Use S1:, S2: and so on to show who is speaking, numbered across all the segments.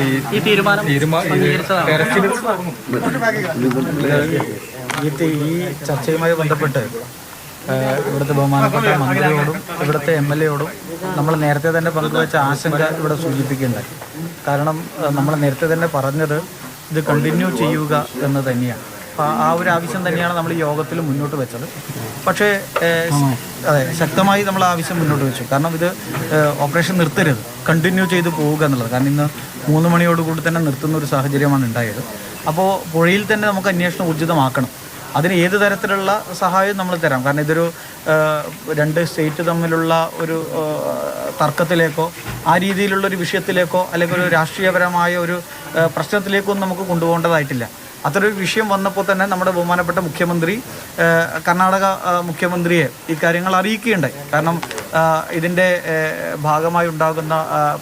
S1: ഈ തീരുമാനം
S2: ഈ ചർച്ചയുമായി ബന്ധപ്പെട്ട് ഇവിടുത്തെ ബഹുമാനപ്പെട്ട മന്ത്രിയോടും ഇവിടുത്തെ MLA-യോടും നമ്മൾ നേരത്തെ തന്നെ പങ്കുവച്ച ആശങ്ക ഇവിടെ സൂചിപ്പിക്കേണ്ടായി. കാരണം നമ്മൾ നേരത്തെ തന്നെ പറഞ്ഞത് ഇത് കണ്ടിന്യൂ ചെയ്യുക എന്ന് തന്നെയാണ്. ആ ഒരു ആവശ്യം തന്നെയാണ് നമ്മൾ ഈ യോഗത്തിൽ മുന്നോട്ട് വെച്ചത്. പക്ഷേ അതെ, ശക്തമായി നമ്മൾ ആവശ്യം മുന്നോട്ട് വെച്ചു. കാരണം ഇത് ഓപ്പറേഷൻ നിർത്തരുത്, കണ്ടിന്യൂ ചെയ്ത് പോവുക എന്നുള്ളത്. കാരണം ഇന്ന് 3 മണിയോടുകൂടി തന്നെ നിർത്തുന്ന ഒരു സാഹചര്യമാണ് ഉണ്ടായത്. അപ്പോൾ പുഴയിൽ തന്നെ നമുക്ക് അന്വേഷണം ഊർജിതമാക്കണം. അതിന് ഏത് തരത്തിലുള്ള സഹായവും നമ്മൾ തരാം. കാരണം ഇതൊരു 2 സ്റ്റേറ്റ് തമ്മിലുള്ള ഒരു തർക്കത്തിലേക്കോ ആ രീതിയിലുള്ളൊരു വിഷയത്തിലേക്കോ അല്ലെങ്കിൽ ഒരു രാഷ്ട്രീയപരമായ ഒരു പ്രശ്നത്തിലേക്കോ ഒന്നും നമുക്ക് കൊണ്ടുപോകേണ്ടതായിട്ടില്ല. അത്തരൊരു വിഷയം വന്നപ്പോൾ തന്നെ നമ്മുടെ ബഹുമാനപ്പെട്ട മുഖ്യമന്ത്രി കർണാടക മുഖ്യമന്ത്രിയെ ഇക്കാര്യങ്ങൾ അറിയിക്കുകയുണ്ടായി. കാരണം ഇതിൻ്റെ ഭാഗമായി ഉണ്ടാകുന്ന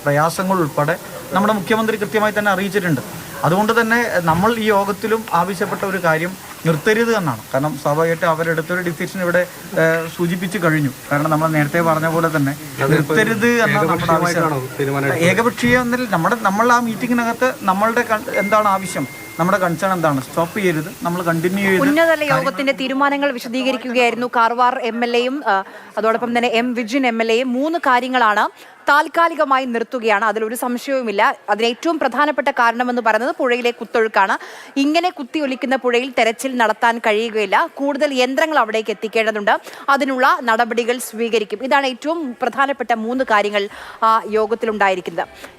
S2: പ്രയാസങ്ങൾ ഉൾപ്പെടെ നമ്മുടെ മുഖ്യമന്ത്രി കൃത്യമായി തന്നെ അറിയിച്ചിട്ടുണ്ട്. അതുകൊണ്ട് തന്നെ നമ്മൾ ഈ യോഗത്തിലും ആവശ്യപ്പെട്ട ഒരു കാര്യം നിർത്തരുത് എന്നാണ്. കാരണം സ്വാഭാവികമായിട്ട് അവരെടുത്തൊരു ഡിസിഷൻ ഇവിടെ സൂചിപ്പിച്ചു കഴിഞ്ഞു. കാരണം നമ്മൾ നേരത്തെ പറഞ്ഞ പോലെ തന്നെ നിർത്തരുത് എന്ന നമ്മുടെ ആവശ്യം ഏകപക്ഷീയ എന്നിൽ നമ്മൾ ആ മീറ്റിങ്ങിനകത്ത് നമ്മളുടെ എന്താണ് ആവശ്യം, നമ്മുടെ കൺസേൺ എന്താണ്, സ്റ്റോപ്പ് ചെയ്യരുത്, നമ്മൾ കണ്ടിന്യൂ ചെയ്ത്
S3: ഉന്നതതല യോഗത്തിന്റെ തീരുമാനങ്ങൾ വിശദീകരിക്കുകയായിരുന്നു കാർവാർ MLA-യും അതോടൊപ്പം തന്നെ വിജിൻ MLA-യും. 3 കാര്യങ്ങളാണ് താൽക്കാലികമായി നിർത്തുകയാണ്. അതിലൊരു സംശയവുമില്ല. അതിന് ഏറ്റവും പ്രധാനപ്പെട്ട കാരണമെന്ന് പറയുന്നത് പുഴയിലെ കുത്തൊഴുക്കാണ്. ഇങ്ങനെ കുത്തിയൊലിക്കുന്ന പുഴയിൽ തെരച്ചിൽ നടത്താൻ കഴിയുകയില്ല. കൂടുതൽ യന്ത്രങ്ങൾ അവിടേക്ക് എത്തിക്കേണ്ടതുണ്ട്. അതിനുള്ള നടപടികൾ സ്വീകരിക്കും. ഇതാണ് ഏറ്റവും പ്രധാനപ്പെട്ട 3 കാര്യങ്ങൾ യോഗത്തിലുണ്ടായിരിക്കുന്നത്.